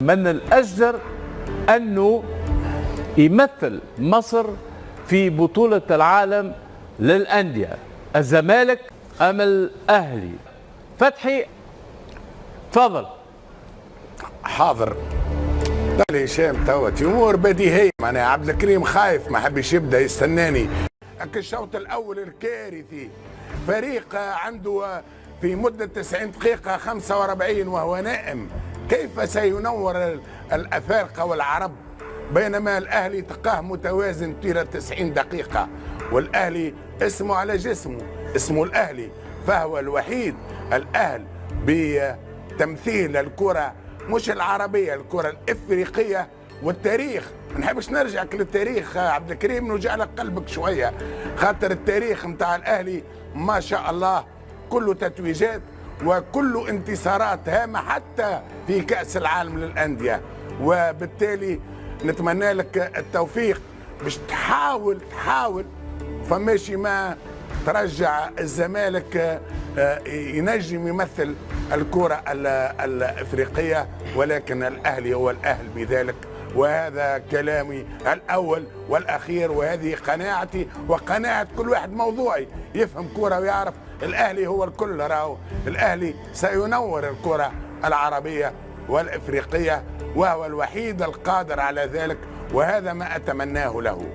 من الأجدر أنه يمثل مصر في بطولة العالم للأندية؟ الزمالك أم الأهلي؟ فتحي تفضل. حاضر. قال هشام توا امور بديهيه، معناها عبد الكريم خايف ما حبش يبدا يستناني. الشوط الاول الكارثي، فريق عنده في مده 90 دقيقه 45 وهو نائم، كيف سينور الافارقه والعرب؟ بينما الاهلي تلقاه متوازن طيله 90 دقيقه، والاهلي اسمه على جسمه، اسمه الاهلي، فهو الوحيد الاهل بتمثيل الكره مش العربيه، الكره الافريقيه والتاريخ. ما نحبش نرجع للتاريخ عبد الكريم، نرجع لك قلبك شويه، خاطر التاريخ نتاع الاهلي ما شاء الله كله تتويجات وكله انتصارات هامه حتى في كاس العالم للانديه، وبالتالي نتمنى لك التوفيق باش تحاول فماشي ما ترجع الزمالك ينجم يمثل الكرة الافريقيه، ولكن الاهلي هو الاهل بذلك. وهذا كلامي الاول والاخير، وهذه قناعتي وقناعه كل واحد موضوعي يفهم كرة ويعرف الاهلي هو الكل. راهو الاهلي سينور الكرة العربيه والافريقيه، وهو الوحيد القادر على ذلك، وهذا ما اتمناه له.